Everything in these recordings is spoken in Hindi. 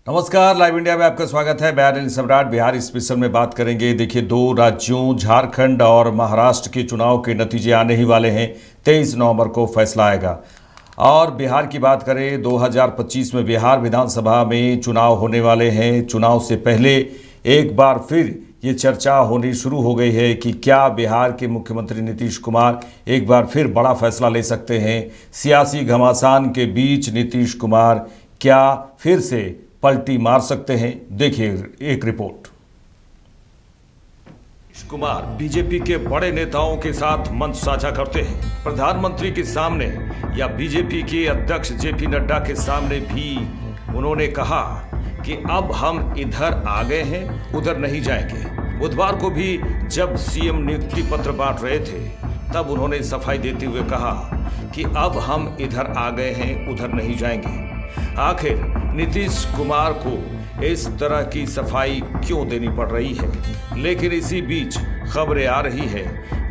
नमस्कार, लाइव इंडिया में आपका स्वागत है। मैं अनिल सम्राट बिहार स्पेशल में बात करेंगे। देखिए, दो राज्यों झारखंड और महाराष्ट्र के चुनाव के नतीजे आने ही वाले हैं। 23 नवंबर को फैसला आएगा। और बिहार की बात करें, 2025 में बिहार विधानसभा में चुनाव होने वाले हैं। चुनाव से पहले एक बार फिर ये चर्चा होनी शुरू हो गई है कि क्या बिहार के मुख्यमंत्री नीतीश कुमार एक बार फिर बड़ा फैसला ले सकते हैं। सियासी घमासान के बीच नीतीश कुमार क्या फिर से पलटी मार सकते हैं। देखिए एक रिपोर्ट। नीतीश कुमार बीजेपी के बड़े नेताओं के साथ मंच साझा करते हैं। प्रधानमंत्री के सामने या बीजेपी के अध्यक्ष जेपी नड्डा के सामने भी उन्होंने कहा कि अब हम इधर आ गए हैं, उधर नहीं जाएंगे। बुधवार को भी जब सीएम नियुक्ति पत्र बांट रहे थे तब उन्होंने सफाई देते हुए कहा कि अब हम इधर आ गए हैं, उधर नहीं जाएंगे। आखिर नीतीश कुमार को इस तरह की सफाई क्यों देनी पड़ रही है? लेकिन इसी बीच खबरें आ रही है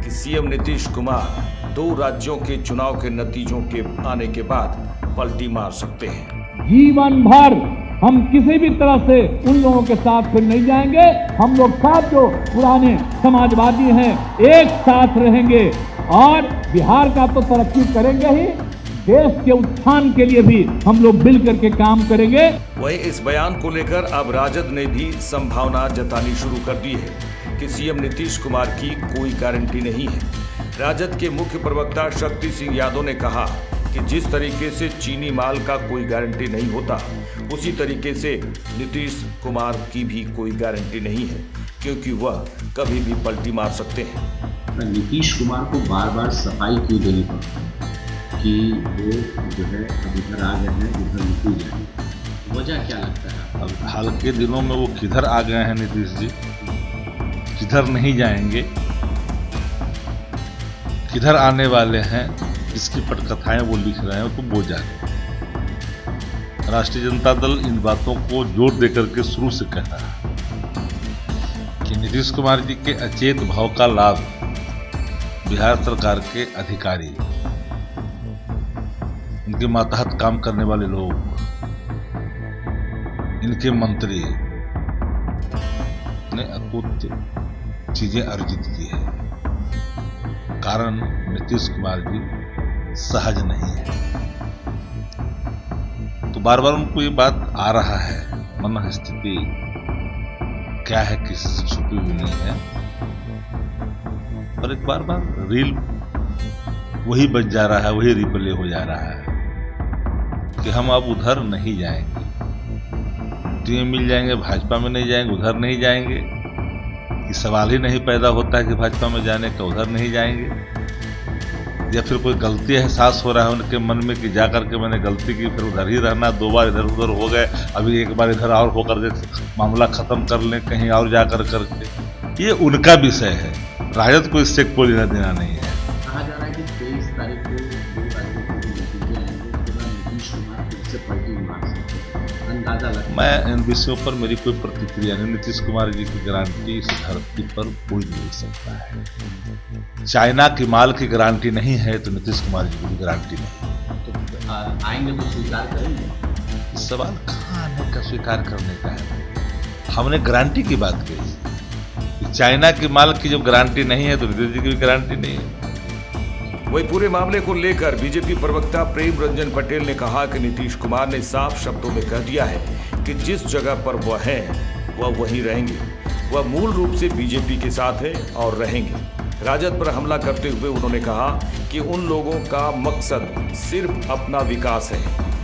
कि सीएम नीतीश कुमार दो राज्यों के चुनाव के नतीजों के आने के बाद पलटी मार सकते हैं। जीवन भर हम किसी भी तरह से उन लोगों के साथ फिर नहीं जाएंगे। हम लोग साथ जो पुराने समाजवादी हैं एक साथ रहेंगे और बिहार का तो तरक्की करेंगे ही, देश के उत्थान के लिए भी हम लोग मिल करके काम करेंगे। वहीं इस बयान को लेकर अब राजद ने भी संभावना जतानी शुरू कर दी है कि सीएम नीतीश कुमार की कोई गारंटी नहीं है। राजद के मुख्य प्रवक्ता शक्ति सिंह यादव ने कहा कि जिस तरीके से चीनी माल का कोई गारंटी नहीं होता, उसी तरीके से नीतीश कुमार की भी कोई गारंटी नहीं है, क्योंकि वह कभी भी पलटी मार सकते हैं। नीतीश कुमार को बार बार सफाई क्यों देनी पड़ती है कि वो जो है अब इधर आ गए हैं, उधर निकल जाएंगे? वजह क्या लगता है? अब हाल के दिनों में वो किधर आ गए हैं नीतीश जी, किधर नहीं जाएंगे, किधर आने वाले हैं, इसकी पटकथाएं वो लिख रहे हैं, तो वो जाने। राष्ट्रीय जनता दल इन बातों को जोर देकर के शुरू से कह रहा है कि नीतीश कुमार जी के अचेत भाव का लाभ बिहार सरकार के अधिकारी, इनके मातहत काम करने वाले लोग, इनके मंत्री ने अकुत चीजें अर्जित की है। कारण नीतीश कुमार जी सहज नहीं है। तो बार बार उनको ये बात आ रहा है, मन स्थिति क्या है, किसी से छुपी हुई नहीं है। और एक बार बार रील वही बच जा रहा है, वही रिप्ले हो जा रहा है कि हम अब उधर नहीं जाएंगे, टीम मिल जाएंगे, भाजपा में नहीं जाएंगे, उधर नहीं जाएंगे। कि सवाल ही नहीं पैदा होता है कि भाजपा में जाने का, उधर नहीं जाएंगे। या फिर कोई गलती एहसास हो रहा है उनके मन में कि जा करके मैंने गलती की, फिर उधर ही रहना, दो बार इधर उधर हो गए, अभी एक बार इधर और होकर के मामला खत्म कर लें कहीं और जाकर करके। ये उनका विषय है, राजद को इससे कोई लेना देना नहीं है। कहा जा रहा है कि 23 तारीख को दो राज्यों के नतीजे आएंगे, तो नीतीश कुमार फिर से पलटी मार सकते हैं, अंदाजा लगता है। मैं इन विषयों पर मेरी कोई प्रतिक्रिया नहीं। नीतीश कुमार जी की गारंटी इस धरती पर कोई नहीं दे सकता है। चाइना की माल की गारंटी नहीं है तो नीतीश कुमार जी की भी गारंटी नहीं। तो आएंगे तो स्वीकार करेंगे? सवाल कहाँ आने का स्वीकार करने का है? हमने गारंटी की बात कही। चाइना की माल की जब गारंटी नहीं है तो नीतीश जी की भी गारंटी नहीं है। वही पूरे मामले को लेकर बीजेपी प्रवक्ता प्रेम रंजन पटेल ने कहा कि नीतीश कुमार ने साफ शब्दों में कह दिया है कि जिस जगह पर वह हैं वह वहीं रहेंगे। वह मूल रूप से बीजेपी के साथ है और रहेंगे। राजद पर हमला करते हुए उन्होंने कहा कि उन लोगों का मकसद सिर्फ अपना विकास है।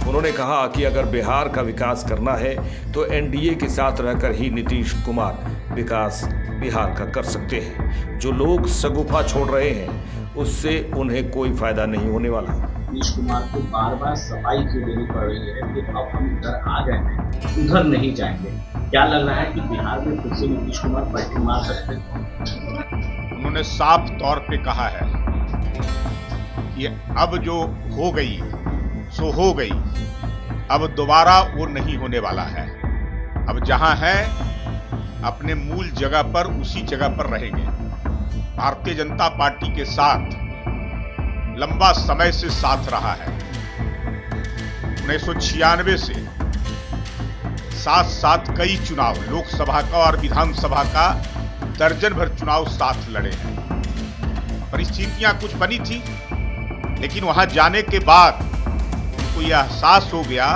उन्होंने कहा कि अगर बिहार का विकास करना है तो एनडीए के साथ रहकर ही नीतीश कुमार विकास बिहार का कर सकते हैं। जो लोग शगुफा छोड़ रहे हैं उससे उन्हें कोई फायदा नहीं होने वाला। नीतीश कुमार को बार बार सफाई क्यों देनी पड़ रही है कि अब हम इधर आ गए हैं, उधर नहीं जाएंगे? क्या लग रहा है कि बिहार में फिर से नीतीश कुमार पलटी मार सकते हैं? उन्होंने साफ तौर पे कहा है कि अब जो हो गई सो हो गई, अब दोबारा वो नहीं होने वाला है। अब जहां है अपने मूल जगह पर, उसी जगह पर रहेंगे। भारतीय जनता पार्टी के साथ लंबा समय से साथ रहा है। 1996 से साथ साथ कई चुनाव, लोकसभा का और विधानसभा का दर्जन भर चुनाव साथ लड़े हैं। परिस्थितियां कुछ बनी थी, लेकिन वहां जाने के बाद उनको यह एहसास हो गया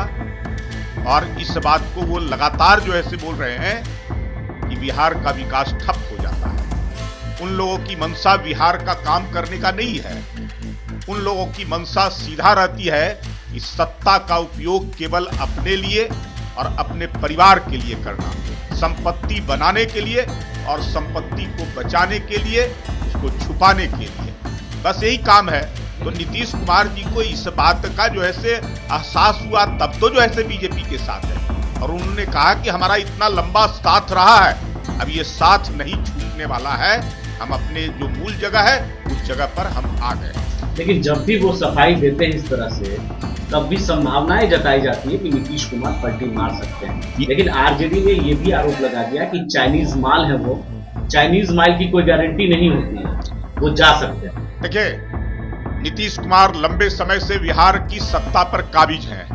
और इस बात को वो लगातार जो ऐसे बोल रहे हैं कि बिहार का विकास ठप हो जाता है। उन लोगों की मंशा बिहार का काम करने का नहीं है। उन लोगों की मंशा सीधा रहती है कि सत्ता का उपयोग केवल अपने लिए और अपने परिवार के लिए करना, संपत्ति बनाने के लिए और संपत्ति को बचाने के लिए, उसको छुपाने के लिए, बस यही काम है। तो नीतीश कुमार जी को इस बात का जो है से एहसास हुआ, तब तो जो है से बीजेपी के साथ है और उन्होंने कहा कि हमारा इतना लंबा साथ रहा है, अब ये साथ नहीं छूटने वाला है, हम अपने जो मूल जगह है उस जगह पर हम आ गए। लेकिन जब भी वो सफाई देते हैं इस तरह से, तब भी संभावनाएं जताई जाती है कि नीतीश कुमार पलटी मार सकते हैं। लेकिन आरजेडी ने ये भी आरोप लगा दिया कि चाइनीज माल है, वो चाइनीज माल की कोई गारंटी नहीं होती है, वो जा सकते हैं। देखिए, नीतीश कुमार लंबे समय से बिहार की सत्ता पर काबिज हैं।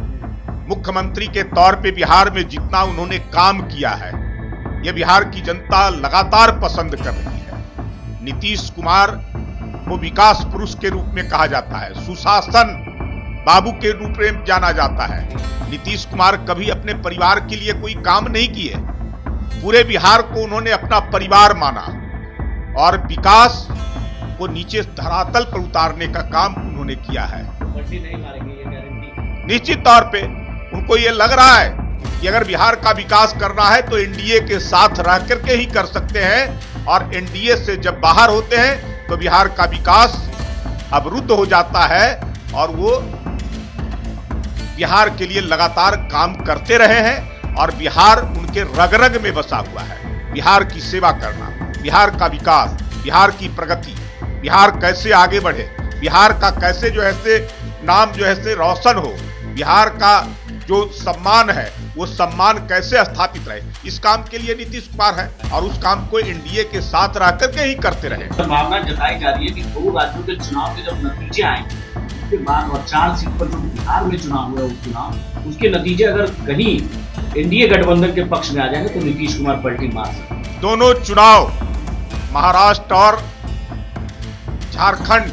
मुख्यमंत्री के तौर पे बिहार में जितना उन्होंने काम किया है, यह बिहार की जनता लगातार पसंद कर रही है। नीतीश कुमार को विकास पुरुष के रूप में कहा जाता है, सुशासन बाबू के रूप में जाना जाता है। नीतीश कुमार कभी अपने परिवार के लिए कोई काम नहीं किए, पूरे बिहार को उन्होंने अपना परिवार माना और विकास को नीचे धरातल पर उतारने का काम उन्होंने किया है। पलटी नहीं मारेंगे ये गारंटी। निश्चित तौर पे उनको ये लग रहा है कि अगर बिहार का विकास करना है तो एनडीए के साथ रह करके ही कर सकते हैं और एनडीए से जब बाहर होते हैं तो बिहार का विकास अवरुद्ध हो जाता है और वो बिहार के लिए लगातार काम करते रहे हैं और बिहार उनके रग रग में बसा हुआ है। बिहार की सेवा करना, बिहार का विकास, बिहार की प्रगति, बिहार कैसे आगे बढ़े, बिहार का कैसे जो है से नाम जो है से रोशन हो, बिहार का जो सम्मान है वो सम्मान कैसे स्थापित रहे, इस काम के लिए नीतीश कुमार है और उस काम को एनडीए के साथ रह करके ही करते रहे। संभावना जताई जा रही है कि 2 राज्यों के चुनाव के जब नतीजे आएंगे उसके बाद और 4 सीट पर जो बिहार में चुनाव हुआ उपचुनाव, उसके नतीजे अगर कहीं एनडीए गठबंधन के पक्ष में आ जाएंगे तो नीतीश कुमार पलटी मार सकते। दोनों चुनाव महाराष्ट्र और झारखंड,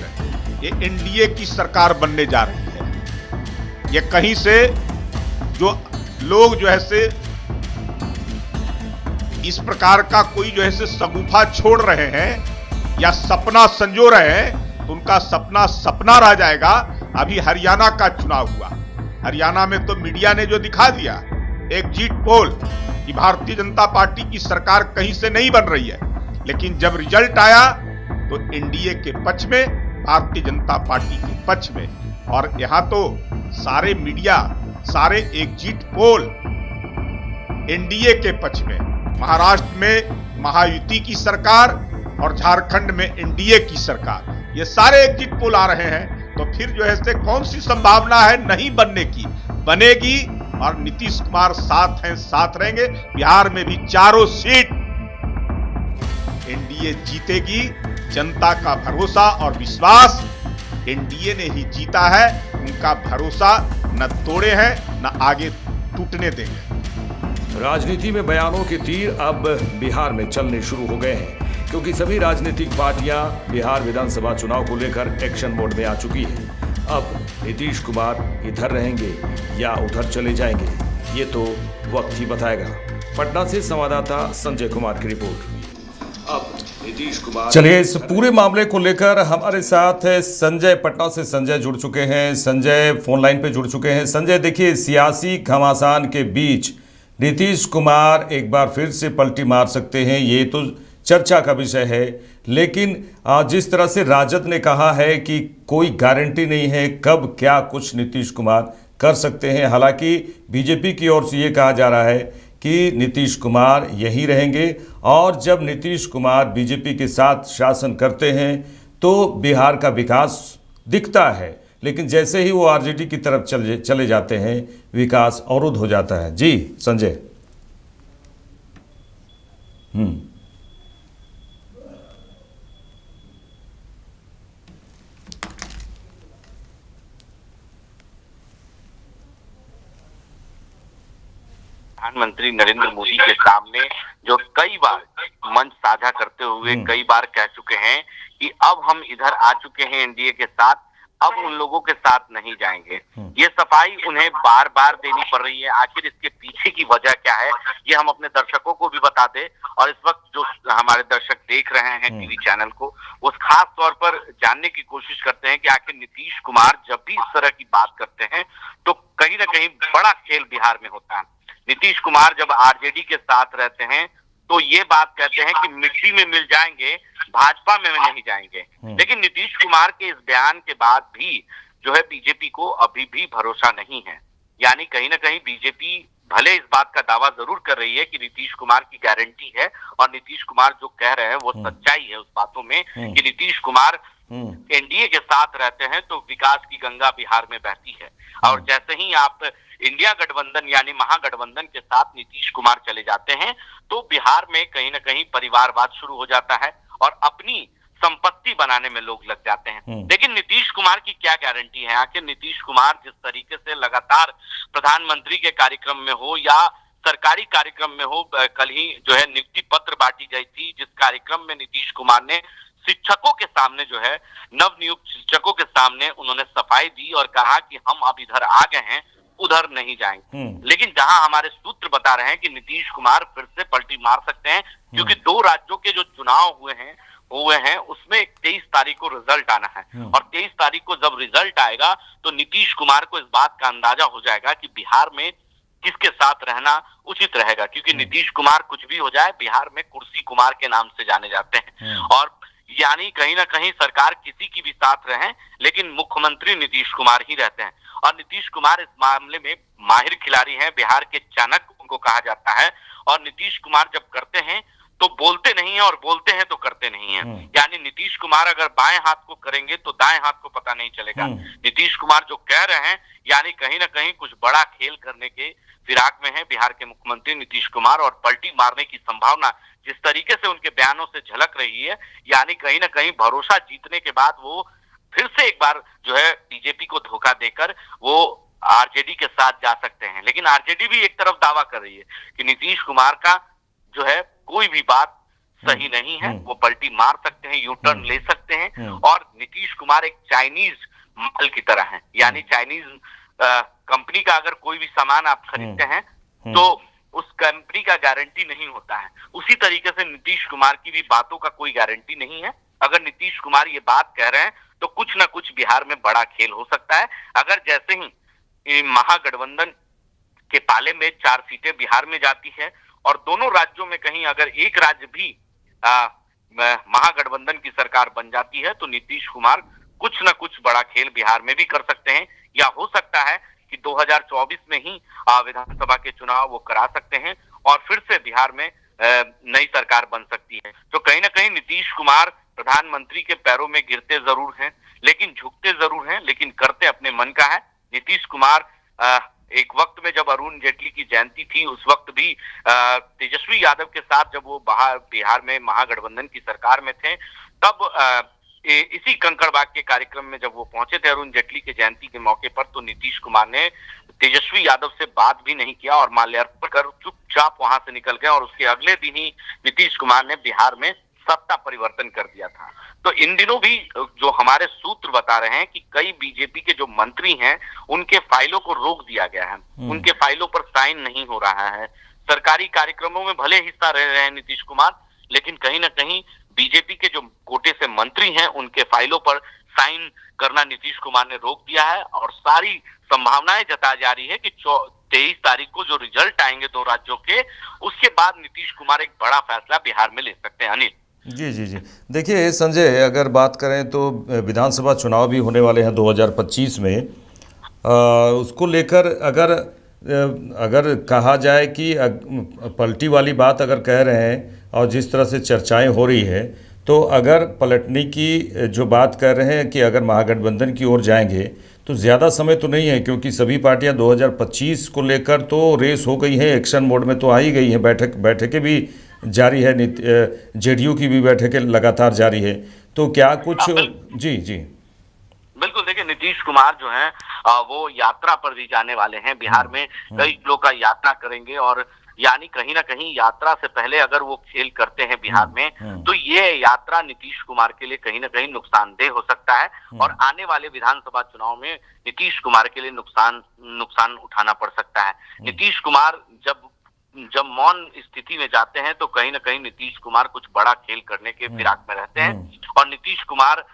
ये एनडीए की सरकार बनने जा रही है। ये कहीं से जो लोग जो है से इस प्रकार का कोई जो है से सगुफा छोड़ रहे हैं या सपना संजो रहे हैं तो उनका सपना सपना रह जाएगा। अभी हरियाणा का चुनाव हुआ, हरियाणा में तो मीडिया ने जो दिखा दिया एग्जिट पोल कि भारतीय जनता पार्टी की सरकार कहीं से नहीं बन रही है, लेकिन जब रिजल्ट आया तो एनडीए के पक्ष में, भारतीय जनता पार्टी के पक्ष में, और यहां तो सारे मीडिया, सारे एग्जिट पोल एनडीए के पक्ष में। महाराष्ट्र में महायुति की सरकार और झारखंड में एनडीए की सरकार, ये सारे एग्जिट पोल आ रहे हैं। तो फिर जो है से कौन सी संभावना है नहीं बनने की? बनेगी और नीतीश कुमार साथ हैं, साथ रहेंगे। बिहार में भी 4 सीट एनडीए जीतेगी। जनता का भरोसा और विश्वास एनडीए ने ही जीता है, उनका भरोसा न तोड़े हैं न आगे टूटने देंगे। राजनीति में बयानों के तीर अब बिहार में चलने शुरू हो गए हैं, क्योंकि सभी राजनीतिक पार्टियां बिहार विधानसभा चुनाव को लेकर एक्शन मोड में आ चुकी है। अब नीतीश कुमार इधर रहेंगे या उधर चले जाएंगे, ये तो वक्त ही बताएगा। पटना से संवाददाता संजय कुमार की रिपोर्ट। अब नीतीश कुमार, चलिए इस पूरे मामले को लेकर हमारे साथ संजय, पटना से संजय जुड़ चुके हैं। संजय फोन लाइन पे जुड़ चुके हैं। संजय, देखिए, सियासी घमासान के बीच नीतीश कुमार एक बार फिर से पलटी मार सकते हैं, ये तो चर्चा का विषय है। लेकिन जिस तरह से राजद ने कहा है कि कोई गारंटी नहीं है कब क्या कुछ नीतीश कुमार कर सकते हैं। हालांकि बीजेपी की ओर से ये कहा जा रहा है कि नीतीश कुमार यहीं रहेंगे और जब नीतीश कुमार बीजेपी के साथ शासन करते हैं तो बिहार का विकास दिखता है, लेकिन जैसे ही वो आरजेडी की तरफ चले जाते हैं विकास अवरुद्ध हो जाता है। जी संजय। प्रधानमंत्री नरेंद्र मोदी के सामने जो कई बार मंच साझा करते हुए कई बार कह चुके हैं कि अब हम इधर आ चुके हैं एनडीए के साथ, अब उन लोगों के साथ नहीं जाएंगे। ये सफाई उन्हें बार बार देनी पड़ रही है। आखिर इसके पीछे की वजह क्या है, ये हम अपने दर्शकों को भी बता दें, और इस वक्त जो हमारे दर्शक देख रहे हैं टीवी चैनल को, वो खास तौर पर जानने की कोशिश करते हैं कि आखिर नीतीश कुमार जब भी इस तरह की बात करते हैं तो कहीं ना कहीं बड़ा खेल बिहार में होता है। नीतीश कुमार जब आरजेडी के साथ रहते हैं तो ये बात कहते हैं कि मिट्टी में मिल जाएंगे, भाजपा में नहीं जाएंगे। लेकिन नीतीश कुमार के इस बयान के बाद भी जो है बीजेपी को अभी भी भरोसा नहीं है। यानी कहीं ना कहीं बीजेपी भले इस बात का दावा जरूर कर रही है कि नीतीश कुमार की गारंटी है, और नीतीश कुमार जो कह रहे हैं वो सच्चाई है उस बातों में कि नीतीश कुमार एनडीए के साथ रहते हैं तो विकास की गंगा बिहार में बहती है। और जैसे ही आप इंडिया गठबंधन यानी महागठबंधन के साथ नीतीश कुमार चले जाते हैं तो बिहार में कहीं ना कहीं परिवारवाद शुरू हो जाता है और अपनी संपत्ति बनाने में लोग लग जाते हैं। लेकिन नीतीश कुमार की क्या गारंटी है? आखिर नीतीश कुमार जिस तरीके से लगातार प्रधानमंत्री के कार्यक्रम में हो या सरकारी कार्यक्रम में हो, कल ही जो है नियुक्ति पत्र बांटी गई थी जिस कार्यक्रम में नीतीश कुमार ने शिक्षकों के सामने जो है नवनियुक्त शिक्षकों के सामने उन्होंने सफाई दी और कहा कि हम अब इधर आ गए हैं, उधर नहीं जाएंगे। लेकिन जहां हमारे सूत्र बता रहे हैं कि नीतीश कुमार फिर से पलटी मार सकते हैं, क्योंकि 2 राज्यों के जो चुनाव हुए हैं उसमें 23 तारीख को रिजल्ट आना है, और 23 तारीख को जब रिजल्ट आएगा तो नीतीश कुमार को इस बात का अंदाजा हो जाएगा कि बिहार में किसके साथ रहना उचित रहेगा। क्योंकि नीतीश कुमार कुछ भी हो जाए, बिहार में कुर्सी कुमार के नाम से जाने जाते हैं, और यानी कहीं ना कहीं सरकार किसी की भी साथ रहे लेकिन मुख्यमंत्री नीतीश कुमार ही रहते हैं। और नीतीश कुमार इस मामले में माहिर खिलाड़ी हैं, बिहार के चाणक्य उनको कहा जाता है। और नीतीश कुमार जब करते हैं तो बोलते नहीं है, और बोलते हैं तो करते नहीं है। यानी नीतीश कुमार अगर बाएं हाथ को करेंगे तो दाएं हाथ को पता नहीं चलेगा। नीतीश कुमार जो कह रहे हैं यानी कहीं ना कहीं कुछ बड़ा खेल करने के फिराक में है बिहार के मुख्यमंत्री नीतीश कुमार, और पलटी मारने की संभावना जिस तरीके से उनके बयानों से झलक रही है, यानी कहीं ना कहीं भरोसा जीतने के बाद वो फिर से एक बार जो है बीजेपी को धोखा देकर वो आरजेडी के साथ जा सकते हैं। लेकिन आरजेडी भी एक तरफ दावा कर रही है कि नीतीश कुमार का जो है कोई भी बात सही नहीं है, वो पलटी मार सकते हैं, यू टर्न ले सकते हैं। और नीतीश कुमार एक चाइनीज माल की तरह है, यानी चाइनीज कंपनी का अगर कोई भी सामान आप खरीदते हैं तो उस कंपनी का गारंटी नहीं होता है। उसी तरीके से नीतीश कुमार की भी बातों का कोई गारंटी नहीं है। अगर नीतीश कुमार ये बात कह रहे हैं तो कुछ ना कुछ बिहार में बड़ा खेल हो सकता है। अगर जैसे ही महागठबंधन के पाले में 4 सीटें बिहार में जाती है और दोनों राज्यों में कहीं अगर एक राज्य भी महागठबंधन की सरकार बन जाती है तो नीतीश कुमार कुछ ना कुछ बड़ा खेल बिहार में भी कर सकते हैं, या हो सकता है कि 2024 में ही विधानसभा के चुनाव वो करा सकते हैं और फिर से बिहार में नई सरकार बन सकती है। तो कहीं ना कहीं नीतीश कुमार प्रधानमंत्री के पैरों में गिरते जरूर हैं, लेकिन झुकते जरूर हैं, लेकिन करते अपने मन का है। नीतीश कुमार एक वक्त में जब अरुण जेटली की जयंती थी उस वक्त भी तेजस्वी यादव के साथ जब वो बिहार में महागठबंधन की सरकार में थे, तब इसी कंकड़बाग के कार्यक्रम में जब वो पहुंचे थे अरुण जेटली के जयंती के मौके पर, तो नीतीश कुमार ने तेजस्वी यादव से बात भी नहीं किया और माल्यार्पण कर चुपचाप वहां से निकल गए, और उसके अगले दिन ही नीतीश कुमार ने बिहार में सत्ता परिवर्तन कर दिया था। तो इन दिनों भी जो हमारे सूत्र बता रहे हैं कि कई बीजेपी के जो मंत्री हैं उनके फाइलों को रोक दिया गया है, उनके फाइलों पर साइन नहीं हो रहा है। सरकारी कार्यक्रमों में भले हिस्सा ले रहे हैं नीतीश कुमार, लेकिन कहीं ना कहीं बीजेपी के जो कोटे से मंत्री हैं उनके फाइलों पर साइन करना नीतीश कुमार ने रोक दिया है। और सारी संभावनाएं जताई जा रही है कि 23 तारीख को जो रिजल्ट आएंगे 2 राज्यों के, उसके बाद नीतीश कुमार एक बड़ा फैसला बिहार में ले सकते हैं। अनिल जी। देखिए संजय, अगर बात करें तो विधानसभा चुनाव भी होने वाले हैं 2025 में, उसको लेकर अगर कहा जाए कि पलटी वाली बात अगर कह रहे हैं और जिस तरह से चर्चाएं हो रही है, तो अगर पलटने की जो बात कर रहे हैं कि अगर महागठबंधन की ओर जाएंगे तो ज़्यादा समय तो नहीं है, क्योंकि सभी पार्टियां 2025 को लेकर तो रेस हो गई हैं, एक्शन मोड में तो आ ही गई हैं, बैठकें भी जारी है, जेडीयू की भी बैठकें लगातार जारी है। तो क्या कुछ जी बिल्कुल, देखिए नीतीश कुमार जो हैं वो यात्रा पर भी जाने वाले हैं। बिहार में कई लोग का यात्रा करेंगे और यानी कहीं ना कहीं यात्रा से पहले अगर वो खेल करते हैं बिहार में तो ये यात्रा नीतीश कुमार के लिए कहीं ना कहीं नुकसानदेह हो सकता है और आने वाले विधानसभा चुनाव में नीतीश कुमार के लिए नुकसान उठाना पड़ सकता है। नीतीश कुमार जब मौन स्थिति में जाते हैं तो कहीं ना कहीं नीतीश कुमार कुछ बड़ा खेल करने के फिराक में रहते हैं और नीतीश कुमार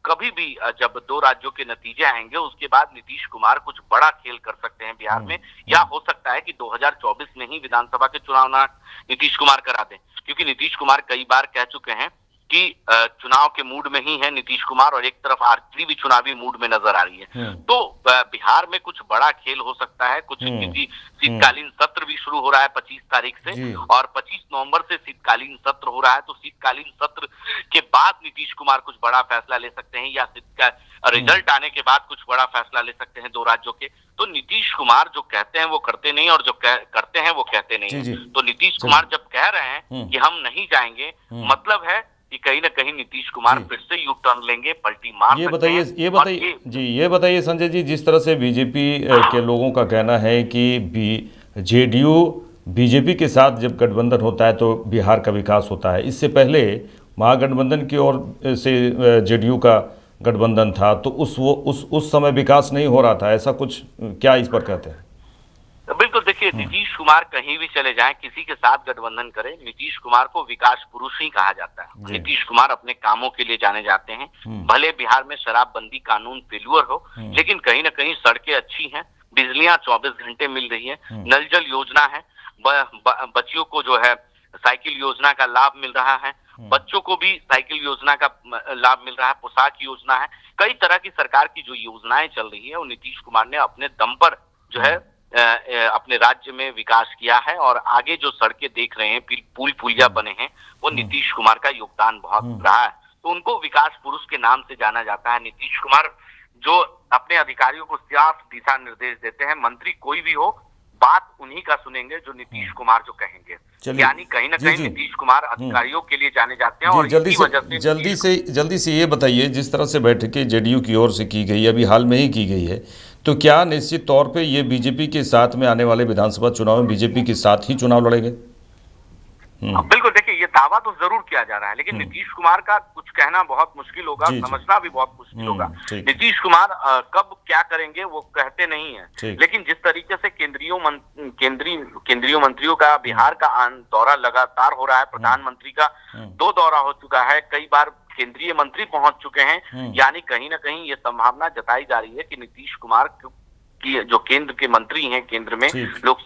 कभी भी जब 2 राज्यों के नतीजे आएंगे उसके बाद नीतीश कुमार कुछ बड़ा खेल कर सकते हैं बिहार में, या हो सकता है कि 2024 में ही विधानसभा के चुनाव ना नीतीश कुमार करा दें, क्योंकि नीतीश कुमार कई बार कह चुके हैं कि चुनाव के मूड में ही है नीतीश कुमार और एक तरफ आरजेडी भी चुनावी मूड में नजर आ रही है। तो बिहार में कुछ बड़ा खेल हो सकता है। कुछ किसी शीतकालीन सत्र भी शुरू हो रहा है 25 तारीख से और 25 नवंबर से शीतकालीन सत्र हो रहा है। तो शीतकालीन सत्र के बाद नीतीश कुमार कुछ बड़ा फैसला ले सकते हैं या रिजल्ट आने के बाद कुछ बड़ा फैसला ले सकते हैं 2 राज्यों के। तो नीतीश कुमार जो कहते हैं वो करते नहीं और जो करते हैं वो कहते नहीं। तो नीतीश कुमार जब कह रहे हैं कि हम नहीं जाएंगे, मतलब है कि कहीं ना कहीं नीतीश कुमार फिर से यू टर्न लेंगे, पलटी मार सकते हैं। ये बताइए संजय जी, जिस तरह से बीजेपी के लोगों का कहना है कि जेडीयू बीजेपी के साथ जब गठबंधन होता है तो बिहार का विकास होता है। इससे पहले महागठबंधन की ओर से जेडीयू का गठबंधन था तो उस समय विकास नहीं हो रहा था, ऐसा कुछ क्या इस पर कहते हैं? बिल्कुल, देखिए नीतीश कुमार कहीं भी चले जाएं, किसी के साथ गठबंधन करें, नीतीश कुमार को विकास पुरुष ही कहा जाता है। नीतीश कुमार अपने कामों के लिए जाने जाते हैं। भले बिहार में शराबबंदी कानून फेल्यूर हो, लेकिन कहीं ना कहीं सड़कें अच्छी हैं, बिजलियां 24 घंटे मिल रही है, नल जल योजना है, बच्चियों को जो है साइकिल योजना का लाभ मिल रहा है, बच्चों को भी साइकिल योजना का लाभ मिल रहा है, पोशाक योजना है, कई तरह की सरकार की जो योजनाएं चल रही है वो नीतीश कुमार ने अपने दम पर जो है अपने राज्य में विकास किया है। और आगे जो सड़कें देख रहे हैं, पुल पुलिया बने हैं, वो नीतीश कुमार का योगदान बहुत रहा है। तो उनको विकास पुरुष के नाम से जाना जाता है। नीतीश कुमार जो अपने अधिकारियों को साफ दिशा निर्देश देते हैं, मंत्री कोई भी हो बात उन्हीं का सुनेंगे जो नीतीश कुमार जो कहेंगे। यानी कहीं ना कहीं नीतीश कुमार अधिकारियों के लिए जाने जाते हैं। और जल्दी से ये बताइए, जिस तरह से बैठकें जेडीयू की ओर से की गई, अभी हाल में ही की गई है, तो क्या निश्चित तौर पे ये बीजेपी के साथ में आने वाले विधानसभा चुनाव में बीजेपी के साथ ही चुनाव लड़ेंगे? बिल्कुल, देखिए ये दावा तो जरूर किया जा रहा है, लेकिन नीतीश कुमार का कुछ कहना बहुत मुश्किल होगा, समझना भी बहुत मुश्किल होगा। नीतीश कुमार कब क्या करेंगे वो कहते नहीं है, लेकिन जिस तरीके से केंद्रीय मंत्रियों का बिहार का दौरा लगातार हो रहा है, प्रधानमंत्री का 2 दौरा हो चुका है, कई बार केंद्रीय मंत्री पहुंच चुके हैं, यानी कहीं ना कहीं ये संभावना जताई जा रही है कि नीतीश कुमार की जो केंद्र के मंत्री हैं, केंद्र में लोग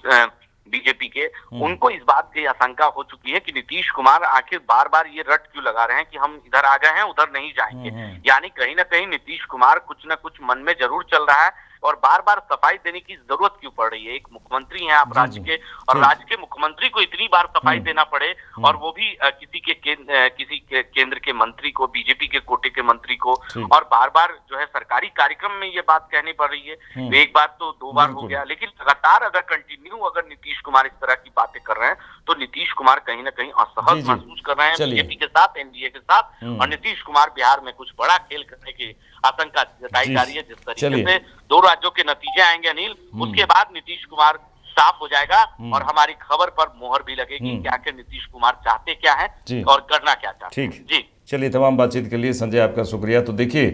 बीजेपी के, उनको इस बात की आशंका हो चुकी है कि नीतीश कुमार आखिर बार बार ये रट क्यों लगा रहे हैं कि हम इधर आ गए हैं उधर नहीं जाएंगे। यानी कहीं ना कहीं नीतीश कुमार कुछ ना कुछ मन में जरूर चल रहा है और बार बार सफाई देने की जरूरत क्यों पड़ रही है। एक मुख्यमंत्री हैं आप राज्य के, और राज्य के मुख्यमंत्री को इतनी बार सफाई देना पड़े, और वो भी किसी केंद्र के मंत्री को, बीजेपी के कोटे के मंत्री को, और बार बार जो है सरकारी कार्यक्रम में ये बात कहनी पड़ रही है। एक बार तो 2 बार हो गया, लेकिन लगातार अगर कंटिन्यू अगर नीतीश कुमार इस तरह की बातें कर रहे हैं तो नीतीश कुमार कहीं ना कहीं असहज महसूस कर रहे हैं बीजेपी के साथ, एनडीए के साथ, और नीतीश कुमार बिहार में कुछ बड़ा खेल करने की आशंका जताई जा रही है। जिस तरीके से 2 राज्यों के नतीजे आएंगे अनिल, उसके बाद नीतीश कुमार साफ हो जाएगा और हमारी खबर पर मोहर भी लगेगी कि आखिर नीतीश कुमार चाहते क्या है और करना क्या चाहते हैं। जी चलिए, तमाम बातचीत के लिए संजय आपका शुक्रिया। तो देखिए,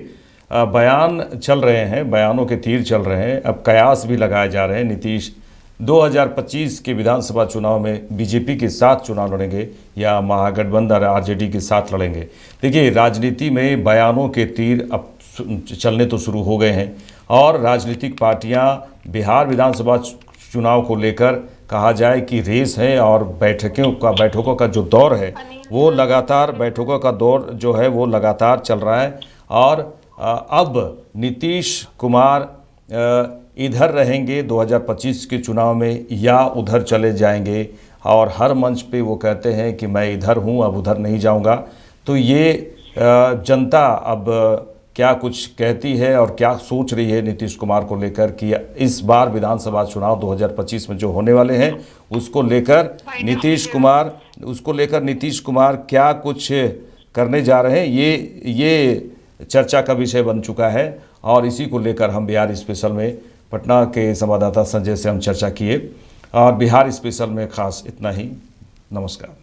बयान चल रहे हैं, बयानों के तीर चल रहे हैं, अब कयास भी लगाए जा रहे हैं। नीतीश 2025 के विधानसभा चुनाव में बीजेपी के साथ चुनाव लड़ेंगे या महागठबंधन आरजेडी के साथ लड़ेंगे। देखिए, राजनीति में बयानों के तीर अब चलने तो शुरू हो गए हैं और राजनीतिक पार्टियां बिहार विधानसभा चुनाव को लेकर कहा जाए कि रेस है और बैठकों का जो दौर है वो लगातार, बैठकों का दौर जो है वो लगातार चल रहा है। और अब नीतीश कुमार इधर रहेंगे 2025 के चुनाव में या उधर चले जाएंगे, और हर मंच पे वो कहते हैं कि मैं इधर हूँ, अब उधर नहीं जाऊँगा। तो ये जनता अब क्या कुछ कहती है और क्या सोच रही है नीतीश कुमार को लेकर कि इस बार विधानसभा चुनाव 2025 में जो होने वाले हैं उसको लेकर नीतीश कुमार क्या कुछ करने जा रहे हैं, ये चर्चा का विषय बन चुका है। और इसी को लेकर हम बिहार स्पेशल में पटना के संवाददाता संजय से हम चर्चा किए और बिहार स्पेशल में खास इतना ही। नमस्कार।